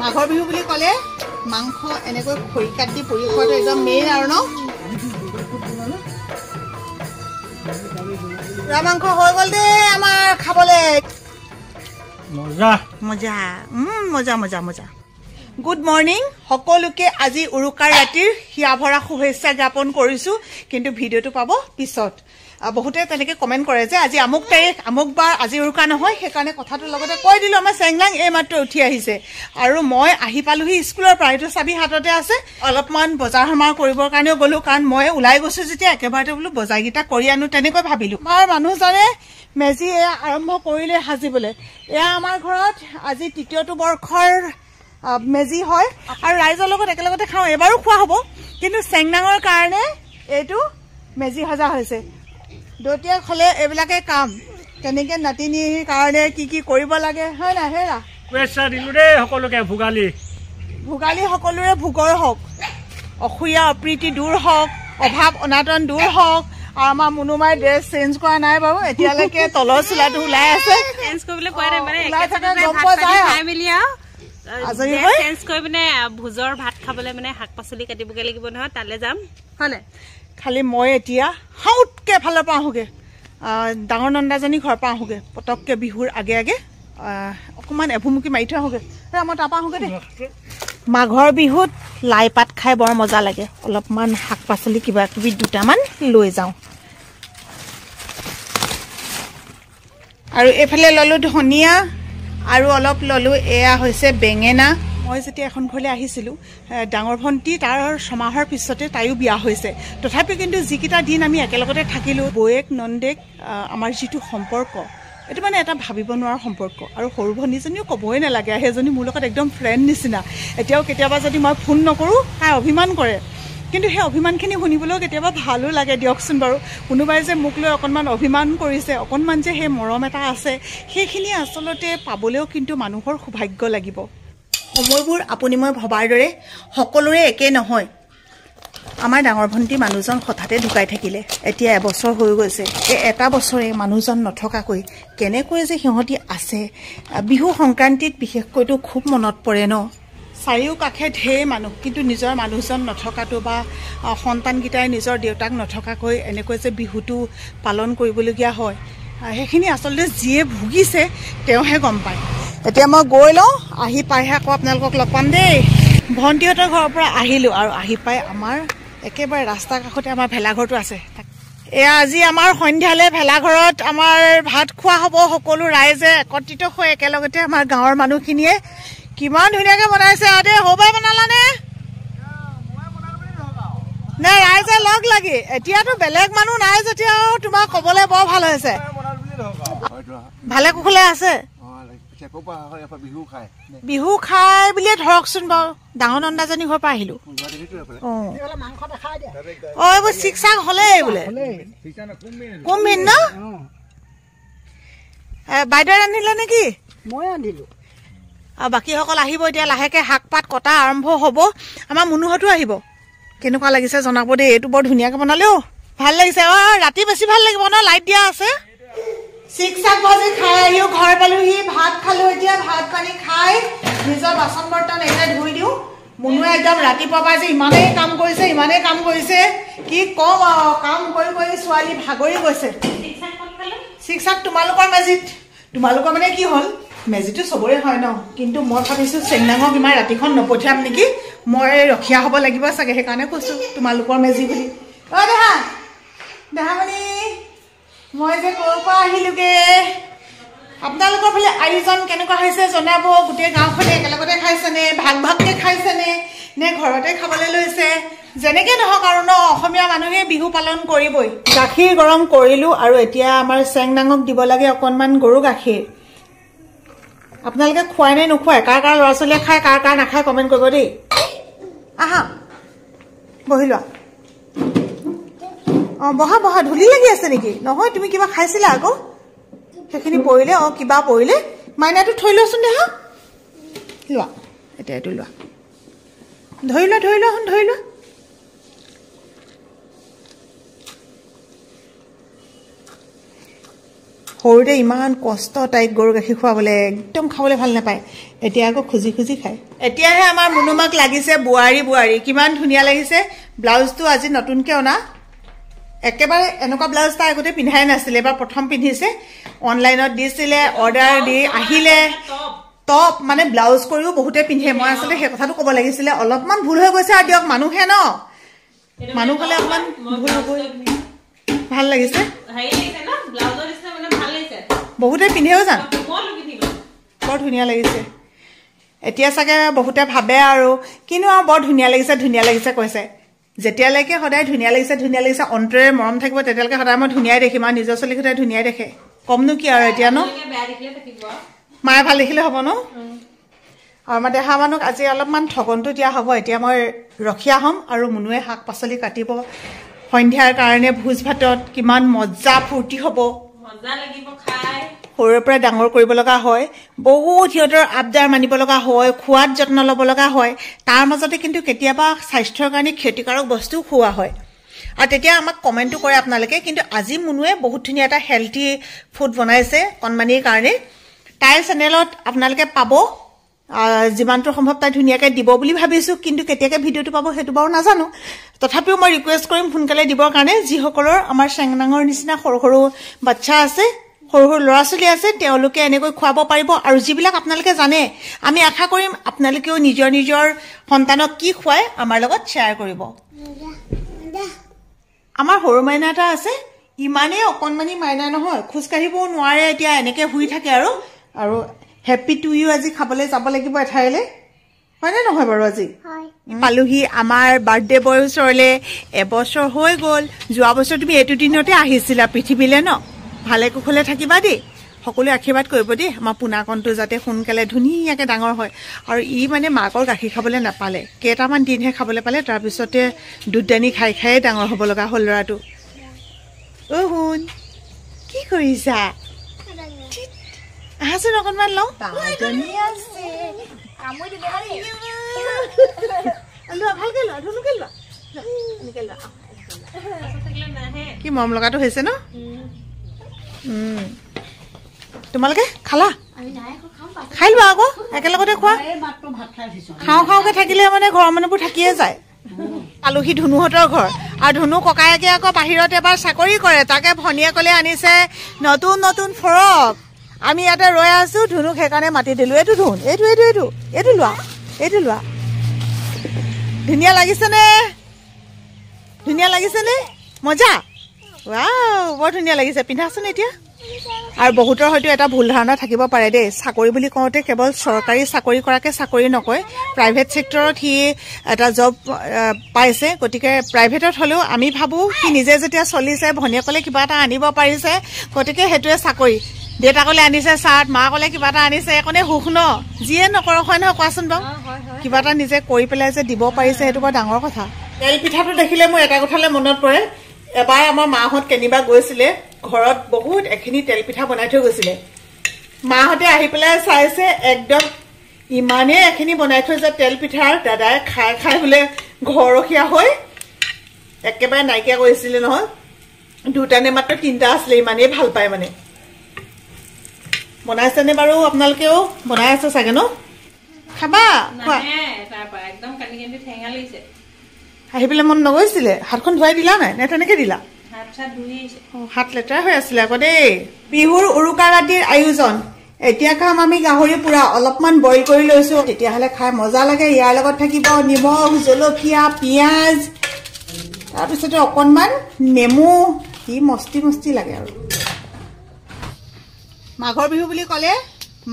মাঘৰ বিহু বুলি ক'লে মাংস এনেকৈ খৰিকাত দি পুৰি খোৱাটো একদম মেইন আৰু ন পুৰা মাংস হৈ গ'ল দেই আমাৰ খাবলৈ মজা মজা মজা মজা মজা গুড মৰ্নিং সকলোকে আজি উৰুকাৰ ৰাতিৰ হিয়া ভৰা শুভেচ্ছা জ্ঞাপন কৰিছোঁ কিন্তু ভিডিঅ'টো পাব পিছত বহুতে তেনেকৈ কমেণ্ট কৰে যে আজি আমুক তাৰিখ আমুক বাৰ আজি উৰুকা নহয় সেইকাৰণে কথাটোৰ লগতে কৈ দিলোঁ আমাৰ চেংলাং এইমাত্ৰ উঠি আহিছে আৰু মই আহি পালোহি স্কুলৰ পৰা এইটো চাবি হাততে আছে অলপমান বজাৰ সমাৰ কৰিবৰ কাৰণেও গ'লোঁ কাৰণ মই ওলাই গৈছোঁ যেতিয়া একেবাৰতে বোলো বজাৰকেইটা কৰি আনো তেনেকৈ ভাবিলোঁ আমাৰ মানুহজনে মেজি এয়া আৰম্ভ কৰিলে সাজিবলৈ এয়া আমাৰ ঘৰত আজি তৃতীয়টো বৰ্ষৰ মেজি হয় আৰু ৰাইজৰ লগত একেলগতে খাওঁ এবাৰো খোৱা হ'ব কিন্তু চেংনাঙৰ কাৰণে এইটো মেজি সজা হৈছে দতিয়াক হ'লে এইবিলাকে কাম তেনেকৈ নাতিনীৰ কাৰণে কি কি কৰিব লাগে হয় নাই হেৰা শুভেচ্ছা দিলোঁ দেই সকলোকে ভোগালী সকলোৰে ভোগৰ হওক অসূয়া অপ্ৰীতি দূৰ হওক অভাৱ অনাটন দূৰ হওক আৰু আমাৰ মুনুমাই ড্ৰেছ চেঞ্জ কৰা নাই বাৰু এতিয়ালৈকে তলৰ চোলাটো ওলাই আছে চেঞ্জ কৰিবলৈ কোৱা নাই মানে ওলাই থাকে গম পোৱা যায় খাই মেলি আৰু আজৰি হৈ চেঞ্জ কৰি মানে ভোজৰ ভাত খাবলৈ মানে শাক পাচলি কাটিবগৈ লাগিব নহয় তালৈ যাম হয়নে খালি মই এতিয়া হাউতকৈ এফালৰ পৰা আহোঁগৈ ডাঙৰ নন্দাজনী ঘৰৰ পৰা আহোঁগৈ পটককৈ বিহুৰ আগে আগে অকণমান এভুমুকি মাৰি থৈ আহোঁগৈ মই তাৰপৰা আহোঁগৈ দেই মাঘৰ বিহুত লাই পাত খাই বৰ মজা লাগে অলপমান শাক পাচলি কিবা কিবি দুটামান লৈ যাওঁ আৰু এইফালে ল'লোঁ ধনিয়া আৰু অলপ ল'লোঁ এয়া হৈছে বেঙেনা মই যেতিয়া এখন ঘৰলৈ আহিছিলোঁ ডাঙৰ ভণ্টি তাৰ ছমাহৰ পিছতে তাইও বিয়া হৈছে তথাপিও কিন্তু যিকেইটা দিন আমি একেলগতে থাকিলোঁ বৌয়েক নন্দেক আমাৰ যিটো সম্পৰ্ক এইটো মানে এটা ভাবিব নোৱাৰা সম্পৰ্ক আৰু সৰু ভনীজনীও ক'বই নালাগে সেইজনী মোৰ লগত একদম ফ্ৰেণ্ড নিচিনা এতিয়াও কেতিয়াবা যদি মই ফোন নকৰোঁ তাই অভিমান কৰে কিন্তু সেই অভিমানখিনি শুনিবলৈও কেতিয়াবা ভালো লাগে দিয়কচোন বাৰু কোনোবাই যে মোক লৈ অকণমান অভিমান কৰিছে অকণমান যে সেই মৰম এটা আছে সেইখিনি আচলতে পাবলৈও কিন্তু মানুহৰ সৌভাগ্য লাগিব সময়বোৰ আপুনি মই ভবাৰ দৰে সকলোৰে একে নহয় আমাৰ ডাঙৰ ভণ্টি মানুহজন হঠাতে ঢুকাই থাকিলে এতিয়া এবছৰ হৈ গৈছে এই এটা বছৰে মানুহজন নথকাকৈ কেনেকৈ যে সিহঁতি আছে বিহু সংক্ৰান্তিত বিশেষকৈতো খুব মনত পৰে ন চাৰিওকাষে ঢেৰ মানুহ কিন্তু নিজৰ মানুহজন নথকাটো বা সন্তানকেইটাই নিজৰ দেউতাক নথকাকৈ এনেকৈ যে বিহুটো পালন কৰিবলগীয়া হয় সেইখিনি আচলতে যিয়ে ভুগিছে তেওঁহে গম পায় এতিয়া মই গৈ লওঁ আহি পাইহে আকৌ আপোনালোকক লগ পাম দেই ভণ্টিহঁতৰ ঘৰৰ পৰা আহিলোঁ আৰু আহি পাই আমাৰ একেবাৰে ৰাস্তাৰ কাষতে আমাৰ ভেলাঘৰটো আছে এয়া আজি আমাৰ সন্ধিয়ালৈ ভেলাঘৰত আমাৰ ভাত খোৱা হ'ব সকলো ৰাইজে একত্ৰিত হৈ একেলগতে আমাৰ গাঁৱৰ মানুহখিনিয়ে কিমান ধুনীয়াকৈ বনাইছে আৰু দেই সৌবাই বনালানে নে ৰাইজে লগ লাগি এতিয়াতো বেলেগ মানুহ নাই যেতিয়া তোমাক ক'বলৈ বৰ ভাল হৈছে ভালে কুশলে আছে বিহু খাই বুলিয়ে ধৰকচোন বাৰু ডাঙৰ নন্দাজনী ঘৰৰ পৰা আহিলোঁ অঁ এইবোৰ চিক চাক হ'লেই বোলে কোনবিন ন বাইদেৱে ৰান্ধিলে নেকি মই ৰান্ধিলোঁ আৰু বাকীসকল আহিব এতিয়া লাহেকৈ শাক পাত কটা আৰম্ভ হ'ব আমাৰ মুনুহঁতো আহিব কেনেকুৱা লাগিছে জনাব দেই এইটো বৰ ধুনীয়াকৈ বনালেও ভাল লাগিছে অঁ ৰাতি বেছি ভাল লাগিব ন লাইট দিয়া আছে চিক চাক ভাজি খাই আহিও ঘৰ পালোহি ভাত খালোঁ এতিয়া ভাত পানী খাই নিজৰ বাচন বৰ্তন এতিয়া ধুই দিওঁ মুনুৱে একদম ৰাতিপুৱাৰ পৰা যে ইমানেই কাম কৰিছে কি ক'ম আৰু কাম কৰি কৰি ছোৱালী ভাগৰি গৈছে চিক চাক তোমালোকৰ মেজিত তোমালোকৰ মানে কি হ'ল মেজিটো চবৰে হয় ন কিন্তু মই ভাবিছোঁ চেংনাঙক ইমান ৰাতিখন নপঠিয়াম নেকি মই ৰখীয়া হ'ব লাগিব চাগে সেইকাৰণে কৈছোঁ তোমালোকৰ মেজি বুলি অঁ দেহামণি মই যে ক'ৰ পৰা আহিলোঁগৈ আপোনালোকৰ ফালে আয়োজন কেনেকুৱা হৈছে জনাব গোটেই গাঁওখনে একেলগতে খাইছেনে ভাগ ভাগকৈ খাইছেনে নে ঘৰতে খাবলৈ লৈছে যেনেকৈ নহওক আৰু ন অসমীয়া মানুহে বিহু পালন কৰিবই গাখীৰ গৰম কৰিলোঁ আৰু এতিয়া আমাৰ চেংনাঙক দিব লাগে অকণমান গৰু গাখীৰ আপোনালোকে খুৱাই নে নোখোৱাই কাৰ কাৰ ল'ৰা ছোৱালীয়ে খায় কাৰ কাৰ নাখায় কমেণ্ট কৰিব দেই আহা বহি লোৱা অঁ বহা বহা ধূলি লাগি আছে নেকি নহয় তুমি কিবা খাইছিলা আকৌ সেইখিনি পৰিলে অঁ কিবা পৰিলে মাইনাটো থৈ লোৱাচোন দেহা লোৱা এতিয়া এইটো লোৱা ধৰি লোৱা সৰুতে ইমান কষ্ট তাইক গৰু গাখীৰ খুৱাবলৈ একদম খাবলৈ ভাল নাপায় এতিয়া আকৌ খুজি খুজি খায় এতিয়াহে আমাৰ মুনুমাক লাগিছে বোৱাৰী বোৱাৰী কিমান ধুনীয়া লাগিছে ব্লাউজটো আজি নতুনকৈ অনা একেবাৰে এনেকুৱা ব্লাউজ তাই আগতে পিন্ধাই নাছিলে এবাৰ প্ৰথম পিন্ধিছে অনলাইনত দিছিলে অৰ্ডাৰ দি আহিলে টপ মানে ব্লাউজ কৰিও বহুতে পিন্ধে মই আচলতে সেই কথাটো ক'ব লাগিছিলে অলপমান ভুল হৈ গৈছে আৰু দিয়ক মানুহে ন মানুহ হ'লে অকণমান ভুল হ'বই ভাল লাগিছে বহুতে পিন্ধেও জানো বৰ ধুনীয়া লাগিছে এতিয়া চাগে বহুতে ভাবে আৰু কিনো আৰু বৰ ধুনীয়া লাগিছে কৈছে যেতিয়ালৈকে সদায় ধুনীয়া লাগিছে অন্তৰে মৰম থাকিব তেতিয়ালৈকে সদায় মই ধুনীয়াই দেখিম আৰু নিজৰ ছোৱালীক সদায় ধুনীয়াই দেখে কমনো কি আৰু এতিয়া ন মায়ে ভাল দেখিলে হ'ব ন আৰু আমাৰ দেহা মানুহক আজি অলপমান ঠগনটো দিয়া হ'ব এতিয়া মই ৰখীয়া হ'ম আৰু মুনুৱে শাক পাচলি কাটিব সন্ধিয়াৰ কাৰণে ভোজ ভাতত কিমান মজা ফূৰ্তি হ'ব সৰুৰে পৰা ডাঙৰ কৰিব লগা হয় বহুত সিহঁতৰ আবদাৰ মানিব লগা হয় খোৱাত যত্ন ল'ব লগা হয় তাৰ মাজতে কিন্তু কেতিয়াবা স্বাস্থ্যৰ কাৰণে ক্ষতিকাৰক বস্তুও খোৱা হয় আৰু তেতিয়া আমাক কমেণ্টটো কৰে আপোনালোকে কিন্তু আজি মুনুৱে বহুত ধুনীয়া এটা হেল্থি ফুড বনাইছে কণমানিৰ কাৰণে তাইৰ চেনেলত আপোনালোকে পাব যিমানটো সম্ভৱ তাই ধুনীয়াকৈ দিব বুলি ভাবিছোঁ কিন্তু কেতিয়াকৈ ভিডিঅ'টো পাব সেইটো বাৰু নাজানো তথাপিও মই ৰিকুৱেষ্ট কৰিম সোনকালে দিবৰ কাৰণে যিসকলৰ আমাৰ চেংনাঙৰ নিচিনা সৰু সৰু বাচ্চা আছে সৰু সৰু ল'ৰা ছোৱালী আছে তেওঁলোকে এনেকৈ খুৱাব পাৰিব আৰু যিবিলাক আপোনালোকে জানে আমি আশা কৰিম আপোনালোকেও নিজৰ নিজৰ সন্তানক কি খুৱায় আমাৰ লগত শ্বেয়াৰ কৰিব আমাৰ সৰু মাইনা এটা আছে ইমানেই অকণমানি মাইনা নহয় খোজকাঢ়িবও নোৱাৰে এতিয়া এনেকৈ শুই থাকে আৰু হেপী টু ইউ আজি খাবলৈ যাব লাগিব এঠাইলৈ হয়নে নহয় বাৰু আজি পালোহি আমাৰ বাৰ্থডে বয়ৰ ওচৰলৈ এবছৰ হৈ গ'ল যোৱা বছৰ তুমি এইটো দিনতে আহিছিলা পৃথিৱীলৈ ন ভালে কুশলে থাকিবা দেই সকলোৱে আশীৰ্বাদ কৰিব দেই আমাৰ পোনাকণটো যাতে সোনকালে ধুনীয়াকৈ ডাঙৰ হয় আৰু ই মানে মাকৰ গাখীৰ খাবলৈ নাপালে কেইটামান দিনহে খাবলৈ পালে তাৰপিছতে দুধদানি খাই খায়ে ডাঙৰ হ'ব লগা হ'ল ল'ৰাটো অ' শুন কি কৰিছা আহাচোন অকণমান লওঁ ভালকৈ লোৱা ধুনুকৈ লোৱা কি মৰম লগাটো হৈছে ন তোমালোকে খালা খাই লোৱা আকৌ একেলগতে খোৱা খাওঁকৈ থাকিলে মানে ঘৰৰ মানুহবোৰ থাকিয়ে যায় আলহী ধুনুহঁতৰ ঘৰ আৰু ধুনু ককায়েকে আকৌ বাহিৰত এবাৰ চাকৰি কৰে তাকে ভনীয়েকলে আনিছে নতুন নতুন ফ্ৰক আমি ইয়াতে ৰৈ আছো ধুনুক সেইকাৰণে মাতি দিলো এইটো ধুন এইটো লোৱা ধুনীয়া লাগিছেনে মজা ৱাও বৰ ধুনীয়া লাগিছে পিন্ধাচোন এতিয়া আৰু বহুতৰ হয়তো এটা ভুল ধাৰণা থাকিব পাৰে দেই চাকৰি বুলি কওঁতে কেৱল চৰকাৰী চাকৰি কৰাকে চাকৰি নকয় প্ৰাইভেট ছেক্টৰত সি এটা জব পাইছে গতিকে প্ৰাইভেটত হ'লেও আমি ভাবোঁ সি নিজে যেতিয়া চলিছে ভনীয়েকলে কিবা এটা আনিব পাৰিছে গতিকে সেইটোৱে চাকৰি দেউতাকলে আনিছে চাৰ্ট মাকলে কিবা এটা আনিছে একোনে সুখ ন যিয়ে নকৰক হয় নহয় কোৱাচোন বাৰু কিবা এটা নিজে কৰি পেলাই যে দিব পাৰিছে সেইটো বৰ ডাঙৰ কথা তেল পিঠাটো দেখিলে মোৰ এটা কথালৈ মনত পৰে এবাৰ আমাৰ মাহঁত কেনিবা গৈছিলে ঘৰত বহুত এখিনি তেল পিঠা বনাই থৈ গৈছিলে মাহঁতে আহি পেলাই চাইছে একদম ইমানেই এখিনি বনাই থৈ যে তেল পিঠাৰ দাদাই খাই বোলে ঘৰৰখীয়া হৈ একেবাৰে নাইকিয়া কৰিছিলে নহয় দুটা নে মাত্ৰ তিনিটা আছিলে ইমানেই ভাল পায় মানে বনাইছেনে বাৰু আপোনালোকেও বনাই আছে চাগে ন খাবা আহি পেলাই মন নগৈছিলে হাতখন ধুৱাই দিলা নাই নে তেনেকে দিলা হাত লেতেৰা হৈ আছিলে আকৌ দেই বিহুৰ উৰুকা ৰাতিৰ আয়োজন এতিয়া খাম আমি গাহৰি পুৰা অলপমান বইল কৰি লৈছো তেতিয়াহ'লে খাই মজা লাগে ইয়াৰ লগত থাকিব নিমখ জলকীয়া পিঁয়াজ তাৰপিছতে অকণমান নেমু কি মস্তি লাগে আৰু মাঘৰ বিহু বুলি ক'লে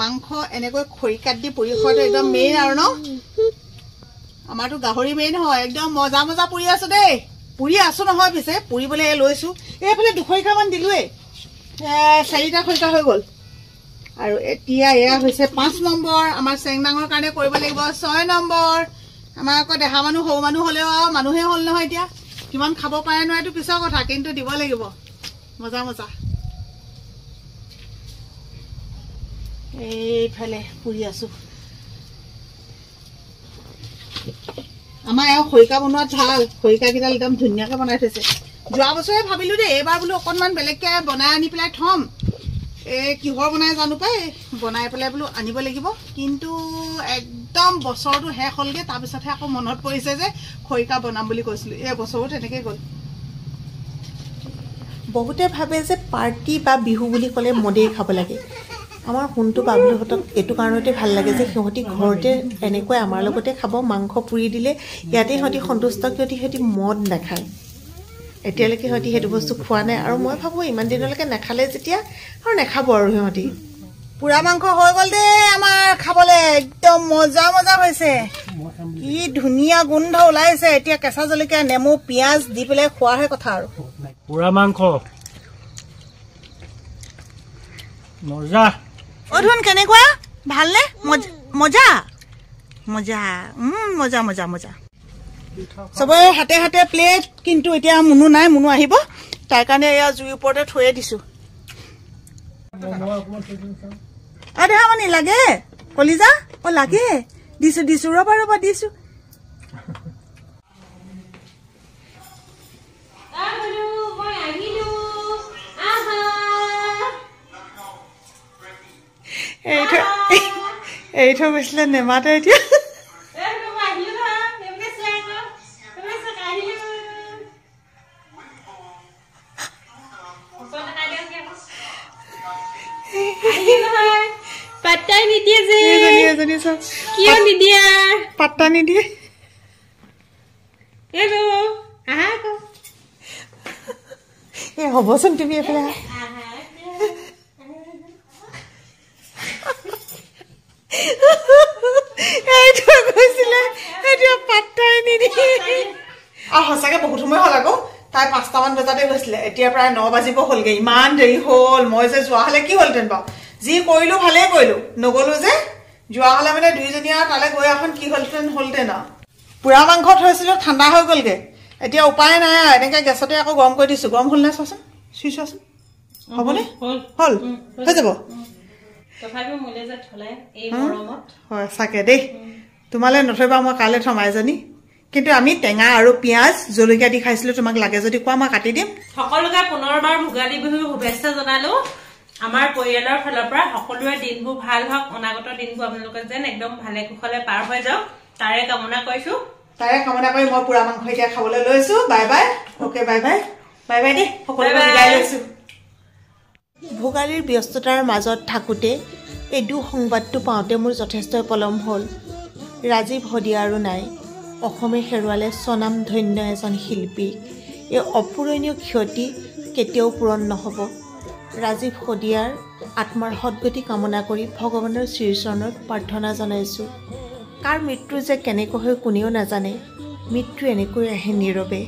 মাংস এনেকৈ খৰিকাত দি পুৰি খোৱাটো একদম মেইন আৰু ন আমাৰতো গাহৰি মেইন হয় একদম মজা পুৰি আছো দেই পুৰি আছো নহয় পিছে পুৰিবলৈ লৈছো এইফালে 2 খৰিকামান দিলোৱেই 4টা খৰিকা হৈ গ'ল আৰু এতিয়া এয়া হৈছে 5 নম্বৰ আমাৰ চেংনাঙৰ কাৰণে কৰিব লাগিব 6 নম্বৰ আমাৰ আকৌ দেহা মানুহ সৰু মানুহ হ'লেও মানুহে হ'ল নহয় এতিয়া কিমান খাব পাৰে ন এইটো পিছৰ কথা কিন্তু দিব লাগিব মজা এইফালে পুৰি আছো আমাৰ এওঁ খৰিকা বনোৱাত ভাল খৰিকাকেইডাল একদম ধুনীয়াকৈ বনাই থৈছে যোৱা বছৰে ভাবিলো দেই এইবাৰ বোলো অকণমান বেলেগকৈ বনাই আনি পেলাই থ'ম কিহৰ বনাই জানো পাই বনাই পেলাই বোলো আনিব লাগিব কিন্তু একদম বছৰটো শেষ হ'লগৈ তাৰপিছতহে আকৌ মনত পৰিছে যে খৰিকা বনাম বুলি কৈছিলোঁ এই বছৰো তেনেকৈ গ'ল বহুতে ভাবে যে পাৰ্টি বা বিহু বুলি ক'লে মদেই খাব লাগে আমাৰ সোণটো বাবলুহঁতক এইটো কাৰণতে ভাল লাগে যে সিহঁতি ঘৰতে এনেকৈ আমাৰ লগতে খাব মাংস পুৰি দিলে ইয়াতে সিহঁতি সন্তুষ্ট সিহঁতি মদ নাখায় এতিয়ালৈকে সিহঁতি সেইটো বস্তু খোৱা নাই আৰু মই ভাবোঁ ইমান দিনলৈকে নাখালে যেতিয়া আৰু নাখাব আৰু সিহঁতি পুৰা মাংস হৈ গ'ল দেই আমাৰ খাবলৈ একদম মজা মজা হৈছে কি ধুনীয়া গোন্ধ ওলাইছে এতিয়া কেঁচা জলকীয়া নেমু পিঁয়াজ দি পেলাই খোৱাহে কথা আৰু পুৰা মাংস মজা ধুন কেনেকুৱা ভালনে মজা মজা মজা মজা মজা চবৰে হাতে হাতে প্লেট কিন্তু এতিয়া মুনু নাই মুনু আহিব তাৰ কাৰণে এয়া জুইৰ ওপৰতে থৈয়ে দিছোঁ দেহামণি লাগে কলিজা লাগে দিছোঁ ৰ'বা দিছোঁ এৰি থৈ গৈছিলে নেমাতে এতিয়া পাত্তাই নিদিয়ে যে কিয় নিদিয়া পাত্তা নিদিয়ে হ'বচোন তুমি এইফালে গৈছিলে এতিয়া পাত্তাই নিদিয়ে আৰু সঁচাকে বহুত সময় হ'ল আকৌ তাই 5টামান বজাতে গৈছিলে এতিয়া প্ৰায় 9 বাজিব হ'লগৈ ইমান দেৰি হ'ল মই যে যোৱা হ'লে কি হ'লহেঁতেন বাৰু যি কৰিলোঁ ভালেই কৰিলোঁ নগ'লোঁ যে যোৱা হ'লে মানে দুইজনীয়া তালৈ গৈ এখন কি হ'লহেঁতেন আৰু পুৰা মাংস থৈছিলোঁ ঠাণ্ডা হৈ গ'লগৈ এতিয়া উপায় নাই আৰু এনেকৈ গেছতে আকৌ গৰম কৰি দিছোঁ গৰম হ'ল নে চোৱাচোন চুই চোৱাচোন হ'বনে হ'ল হৈ যাব হয় চাগে দেই তোমালৈ নথৈবা মই কাইলৈ থ'ম এজনী কিন্তু আমি টেঙা আৰু পিঁয়াজ জলকীয়া দি খাইছিলোঁ তোমাক লাগে যদি কোৱা মই কাটি দিম সকলোকে পুনৰবাৰ ভোগালী বিহুৰ শুভেচ্ছা জনালোঁ আমাৰ পৰিয়ালৰ ফালৰ পৰা সকলোৰে দিনবোৰ ভাল হওক অনাগত দিনবোৰ আপোনালোকে যেন একদম ভালে কুশলে পাৰ হৈ যাওক তাৰে কামনা কৰিছোঁ তাৰে কামনা কৰি মই পুৰা মাংস এতিয়া খাবলৈ লৈছোঁ bye bye okay bye bye bye bye দেই সকলোকে বিদায় লৈছোঁ ভোগালীৰ ব্যস্ততাৰ মাজত থাকোঁতে এই দুঃসংবাদটো পাওঁতে মোৰ যথেষ্ট পলম হ'ল ৰাজীৱ শদিয়া আৰু নাই অসমে হেৰুৱালে স্বনামধন্য এজন শিল্পী এই অপূৰণীয় ক্ষতি কেতিয়াও পূৰণ নহ'ব ৰাজীৱ শদিয়াৰ আত্মাৰ সদগতি কামনা কৰি ভগৱানৰ শ্ৰীচৰণত প্ৰাৰ্থনা জনাইছোঁ কাৰ মৃত্যু যে কেনেকৈ হয় কোনেও নাজানে মৃত্যু এনেকৈ আহে নীৰৱে